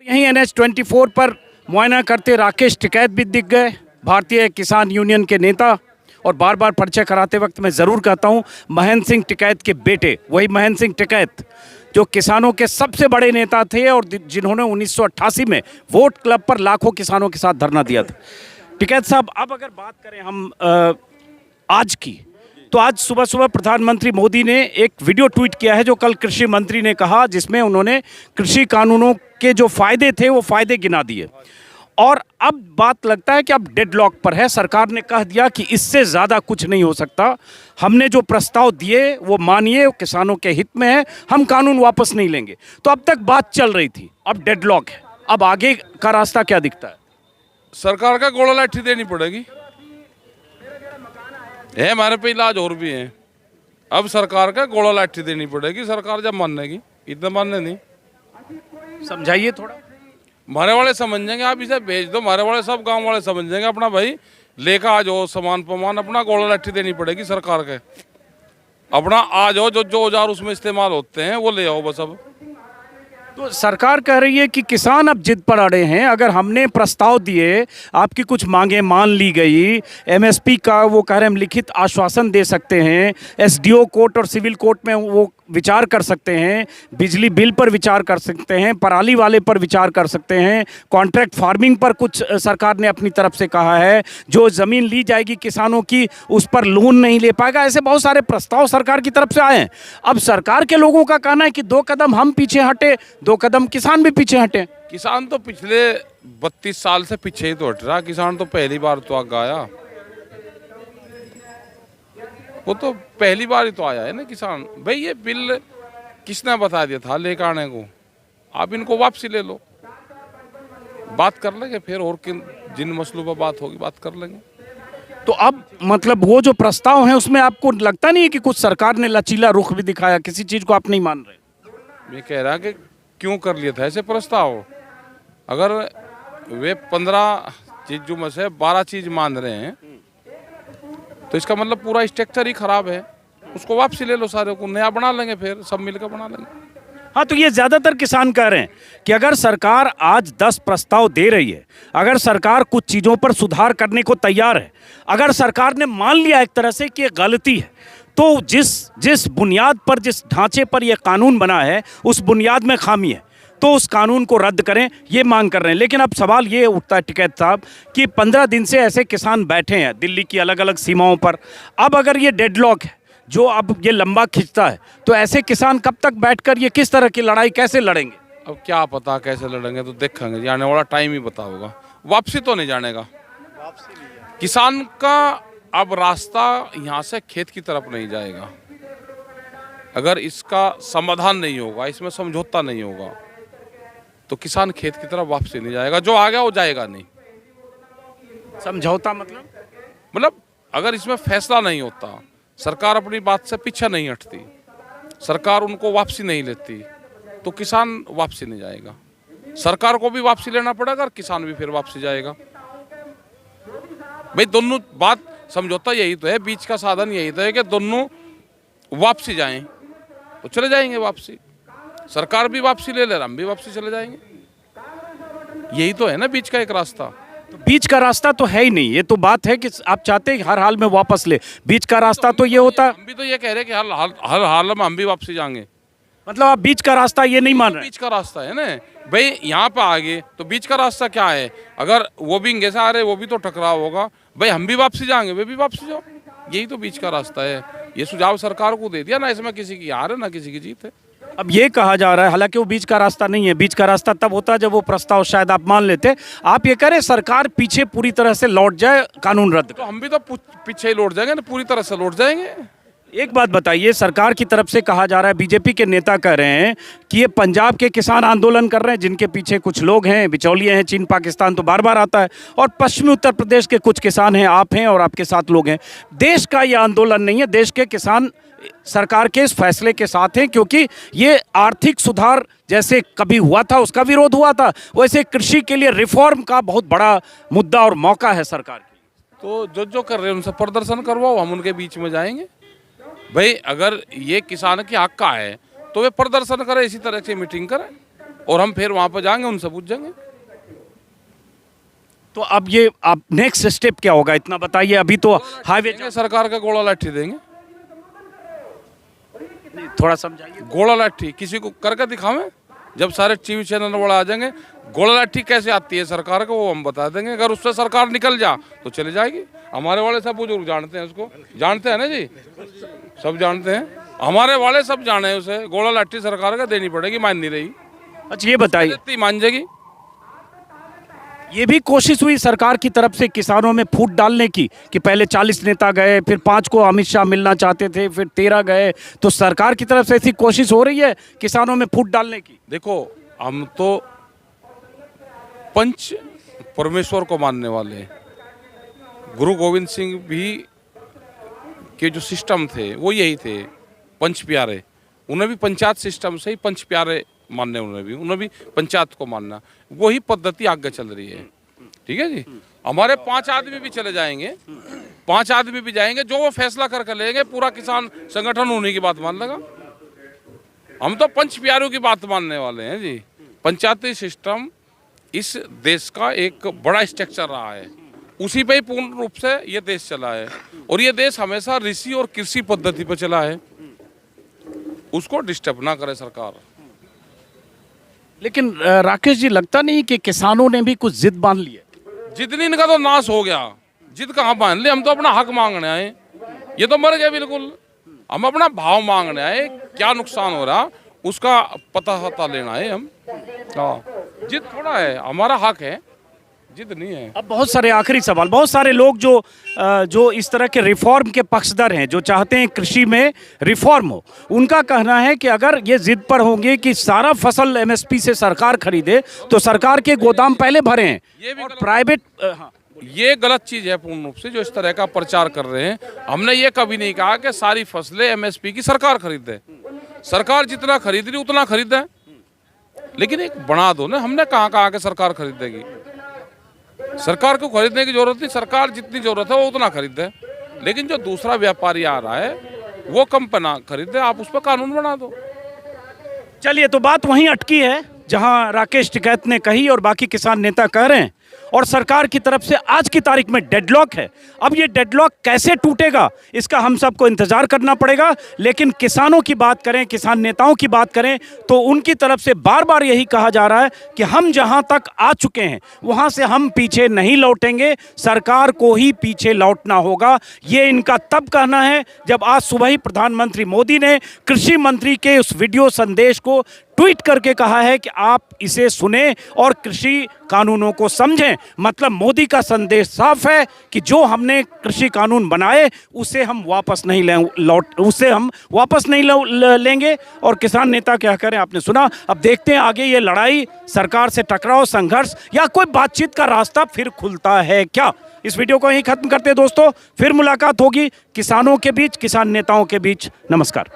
यहीं NH-24 पर मुआयना करते राकेश टिकैत भी दिख गए, भारतीय किसान यूनियन के नेता। और बार बार परिचय कराते वक्त मैं ज़रूर कहता हूं, महेंद्र सिंह टिकैत के बेटे, वही महेंद्र सिंह टिकैत जो किसानों के सबसे बड़े नेता थे और जिन्होंने 1988 में वोट क्लब पर लाखों किसानों के साथ धरना दिया था। टिकैत साहब, अब अगर बात करें हम आज की, तो आज सुबह सुबह प्रधानमंत्री मोदी ने एक वीडियो ट्वीट किया है जो कल कृषि मंत्री ने कहा, जिसमें उन्होंने कृषि कानूनों के जो फायदे थे वो फायदे गिना दिए। और अब बात लगता है कि अब डेडलॉक पर है। सरकार ने कह दिया कि इससे ज़्यादा कुछ नहीं हो सकता, हमने जो प्रस्ताव दिए वो मानिए, किसानों के हित में है, हम कानून वापस नहीं लेंगे। तो अब तक बात चल रही थी, अब डेडलॉक है, अब आगे का रास्ता क्या दिखता है? सरकार का गोला लाठी देनी पड़ेगी, है हमारे पे इलाज और भी है। अब सरकार का गोला लाठी देनी पड़ेगी, सरकार जब मानेगी, इतना मानने नहीं। समझाइए थोड़ा। हमारे वाले समझ जाएंगे, आप इसे भेज दो, हमारे वाले सब गांव वाले समझ जाएंगे। अपना भाई लेकर आ जाओ सामान पमान, अपना गोला लाठी देनी पड़ेगी सरकार के। अपना आ जाओ, जो औजार उसमें इस्तेमाल होते हैं वो ले आओ बस। अब तो सरकार कह रही है कि किसान अब जिद पर अड़े हैं, अगर हमने प्रस्ताव दिए, आपकी कुछ मांगे मान ली गई, MSP का वो कह रहे हैं हम लिखित आश्वासन दे सकते हैं, SDO कोर्ट और सिविल कोर्ट में वो विचार कर सकते हैं, बिजली बिल पर विचार कर सकते हैं, पराली वाले पर विचार कर सकते हैं, कॉन्ट्रैक्ट फार्मिंग पर कुछ सरकार ने अपनी तरफ से कहा है, जो ज़मीन ली जाएगी किसानों की उस पर लोन नहीं ले पाएगा। ऐसे बहुत सारे प्रस्ताव सरकार की तरफ से आए हैं। अब सरकार के लोगों का कहना है कि 2 कदम हम पीछे हटे, 2 कदम किसान भी पीछे हटे। किसान तो पिछले 32 साल से पीछे ही तो हट रहा, किसान तो पहली बार तो आगे आया, वो तो पहली बार ही तो आया है ना किसान। भाई ये बिल किसने बता दिया था लेकर आने को? आप इनको वापसी ले लो, बात कर लेंगे फिर, और किन जिन मसलों पर बात होगी बात कर लेंगे। तो अब मतलब वो जो प्रस्ताव है उसमें आपको लगता नहीं है कि कुछ सरकार ने लचीला रुख भी दिखाया, किसी चीज को आप नहीं मान रहे? मैं कह रहा कि क्यों कर लिया था ऐसे प्रस्ताव? अगर वे 15 चीजों में से 12 चीज मान रहे हैं तो इसका मतलब पूरा स्ट्रक्चर ही खराब है। उसको वापसी ले लो, सारे को नया बना लेंगे, फिर सब मिलकर बना लेंगे। हाँ, तो ये ज़्यादातर किसान कह रहे हैं कि अगर सरकार आज 10 प्रस्ताव दे रही है, अगर सरकार कुछ चीज़ों पर सुधार करने को तैयार है, अगर सरकार ने मान लिया एक तरह से कि ये गलती है, तो जिस बुनियाद पर, जिस ढांचे पर यह कानून बना है उस बुनियाद में खामी है, तो उस कानून को रद्द करें, ये मांग कर रहे हैं। लेकिन अब सवाल ये उठता है टिकैत साहब कि 15 दिन से ऐसे किसान बैठे हैं दिल्ली की अलग अलग सीमाओं पर। अब अगर ये डेडलॉक है जो अब ये लंबा खिंचता है, तो ऐसे किसान कब तक बैठकर ये किस तरह की लड़ाई कैसे लड़ेंगे? अब क्या पता कैसे लड़ेंगे, तो देखेंगे, जाने वाला टाइम ही बताओगा। वापसी तो नहीं जानेगा किसान का। अब रास्ता यहाँ से खेत की तरफ नहीं जाएगा। अगर इसका समाधान नहीं होगा, इसमें समझौता नहीं होगा, तो किसान खेत की तरफ वापसी नहीं जाएगा। जो आ गया वो जाएगा नहीं। समझौता मतलब अगर इसमें फैसला नहीं होता, सरकार अपनी बात से पीछे नहीं हटती, सरकार उनको वापसी नहीं लेती, तो किसान वापसी नहीं जाएगा। सरकार को भी वापसी लेना पड़ेगा और किसान भी फिर वापसी जाएगा। भाई दोनों बात समझौता यही तो है, बीच का साधन यही तो है कि दोनों वापसी जाएं, तो चले जाएंगे वापसी। सरकार भी वापसी ले ले, हम भी वापसी चले जाएंगे। यही तो है ना बीच का एक रास्ता। तो बीच का रास्ता तो है ही नहीं। ये तो बात है कि आप चाहते हैं हर हाल में वापस ले, बीच का रास्ता तो ये होता। हम भी तो ये कह रहे हैं कि हर हाल में हम भी वापसी जाएंगे। मतलब आप बीच का रास्ता ये नहीं मान रहे? बीच का रास्ता है ना भाई, यहाँ पे आगे तो बीच का रास्ता क्या है? अगर वो भी इंगे से आ रहे, वो भी तो टकराव होगा। भाई हम भी वापसी जाएंगे, वे भी वापसी जाओ, यही तो बीच का रास्ता है। ये सुझाव सरकार को दे दिया ना, इसमें किसी की हार है ना किसी की जीत है। अब ये कहा जा रहा है, हालांकि वो बीच का रास्ता नहीं है, बीच का रास्ता तब होता जब वो प्रस्ताव शायद आप मान लेते। आप ये करें सरकार पीछे पूरी तरह से लौट जाए, कानून रद्द, तो हम भी तो पीछे ही लौट जाएंगे ना, पूरी तरह से लौट जाएंगे। एक बात बताइए, सरकार की तरफ से कहा जा रहा है, बीजेपी के नेता कह रहे हैं कि ये पंजाब के किसान आंदोलन कर रहे हैं, जिनके पीछे कुछ लोग हैं, बिचौलिए हैं, चीन पाकिस्तान तो बार बार आता है, और पश्चिमी उत्तर प्रदेश के कुछ किसान हैं, आप हैं और आपके साथ लोग हैं। देश का ये आंदोलन नहीं है, देश के किसान सरकार के इस फैसले के साथ हैं, क्योंकि ये आर्थिक सुधार जैसे कभी हुआ था उसका विरोध हुआ था, वैसे कृषि के लिए रिफॉर्म का बहुत बड़ा मुद्दा और मौका है सरकार की। तो जो कर रहे हैं उनसे प्रदर्शन करवाओ, हम उनके बीच में जाएंगे। भाई अगर ये किसान के हक का है तो वे प्रदर्शन करें, इसी तरह से मीटिंग करें। और हम फिर वहाँ पर जाएंगे, उनसे पूछेंगे। तो अब ये आप नेक्स्ट स्टेप क्या होगा इतना बताइए। अभी तो हाईवे देंगे, सरकार का गोला लाठी देंगे। थोड़ा समझाइए। गोला लाठी किसी को करके दिखावें, जब सारे टीवी चैनल वाले आ जाएंगे, गोला लाठी कैसे आती है सरकार को वो हम बता देंगे। अगर उससे सरकार निकल जा तो चले जाएगी। हमारे वाले सब बुजुर्ग जानते हैं उसको, जानते हैं ना जी, सब जानते हैं, हमारे वाले सब जाने हैं उसे। गोला लाठी सरकार का देनी पड़ेगी, मान नहीं रही। अच्छा ये बताइए, जितनी मान जाएगी। ये भी कोशिश हुई सरकार की तरफ से किसानों में फूट डालने की कि पहले 40 नेता गए, फिर 5 को अमित शाह मिलना चाहते थे, फिर 13 गए, तो सरकार की तरफ से ऐसी कोशिश हो रही है किसानों में फूट डालने की? देखो, हम तो पंच परमेश्वर को मानने वाले हैं। गुरु गोविंद सिंह भी के जो सिस्टम थे वो यही थे, पंच प्यारे। उन्हें भी पंचायत सिस्टम से ही पंच प्यारे मानने, उन्हें भी पंचायत को मानना, वही पद्धति आगे चल रही है। ठीक है जी। हमारे 5 आदमी भी चले जाएंगे, 5 आदमी भी जाएंगे, जो वो फैसला करके लेंगे, पूरा किसान संगठन उन्हीं की बात मान लेगा। हम तो पंच प्यारों की बात मानने वाले हैं जी। पंचायती सिस्टम इस देश का एक बड़ा स्ट्रक्चर रहा है, उसी पे ही पूर्ण रूप से ये देश चला है। और ये देश हमेशा ऋषि और कृषि पद्धति पर चला है, उसको डिस्टर्ब ना करे सरकार। लेकिन राकेश जी, लगता नहीं कि किसानों ने भी कुछ जिद बांध ली है? जितनी इनका तो नाश हो गया, जिद कहाँ बांध ले। हम तो अपना हक मांगने आए, ये तो मर गए बिल्कुल। हम अपना भाव मांगने आए, क्या नुकसान हो रहा उसका पता लेना है हम। हाँ, जिद थोड़ा है, हमारा हक है, जिद नहीं है। अब बहुत सारे आखिरी सवाल, बहुत सारे लोग जो इस तरह के रिफॉर्म के पक्षधर हैं, जो चाहते हैं कृषि में रिफॉर्म हो, उनका कहना है कि अगर ये जिद पर होंगे कि सारा फसल एमएसपी से सरकार खरीदे तो सरकार के गोदाम पहले भरे हैं, ये भी प्राइवेट ये गलत चीज है पूर्ण रूप से जो इस तरह का प्रचार कर रहे हैं। हमने ये कभी नहीं कहा कि सारी फसलें एमएसपी की सरकार खरीदे। सरकार जितना खरीद रही उतना खरीदे, लेकिन एक बना दो ना। हमने कहा कि सरकार खरीदेगी, सरकार को खरीदने की जरूरत नहीं, सरकार जितनी जरूरत है वो उतना खरीदे। लेकिन जो दूसरा व्यापारी आ रहा है वो कम पना खरीदे, आप उस पर कानून बना दो। चलिए, तो बात वहीं अटकी है जहां राकेश टिकैत ने कही और बाकी किसान नेता कह रहे हैं, और सरकार की तरफ से आज की तारीख में डेडलॉक है। अब ये डेडलॉक कैसे टूटेगा इसका हम सबको इंतजार करना पड़ेगा। लेकिन किसानों की बात करें, किसान नेताओं की बात करें, तो उनकी तरफ से बार बार यही कहा जा रहा है कि हम जहां तक आ चुके हैं वहां से हम पीछे नहीं लौटेंगे, सरकार को ही पीछे लौटना होगा। ये इनका तब कहना है जब आज सुबह ही प्रधानमंत्री मोदी ने कृषि मंत्री के उस वीडियो संदेश को ट्वीट करके कहा है कि आप इसे सुने और कृषि कानूनों को समझें। मतलब मोदी का संदेश साफ है कि जो हमने कृषि कानून बनाए उसे हम वापस नहीं लेंगे। और किसान नेता क्या करें आपने सुना। अब देखते हैं आगे ये लड़ाई, सरकार से टकराव, संघर्ष या कोई बातचीत का रास्ता फिर खुलता है क्या। इस वीडियो को यहीं खत्म करते हैं दोस्तों, फिर मुलाकात होगी किसानों के बीच, किसान नेताओं के बीच। नमस्कार।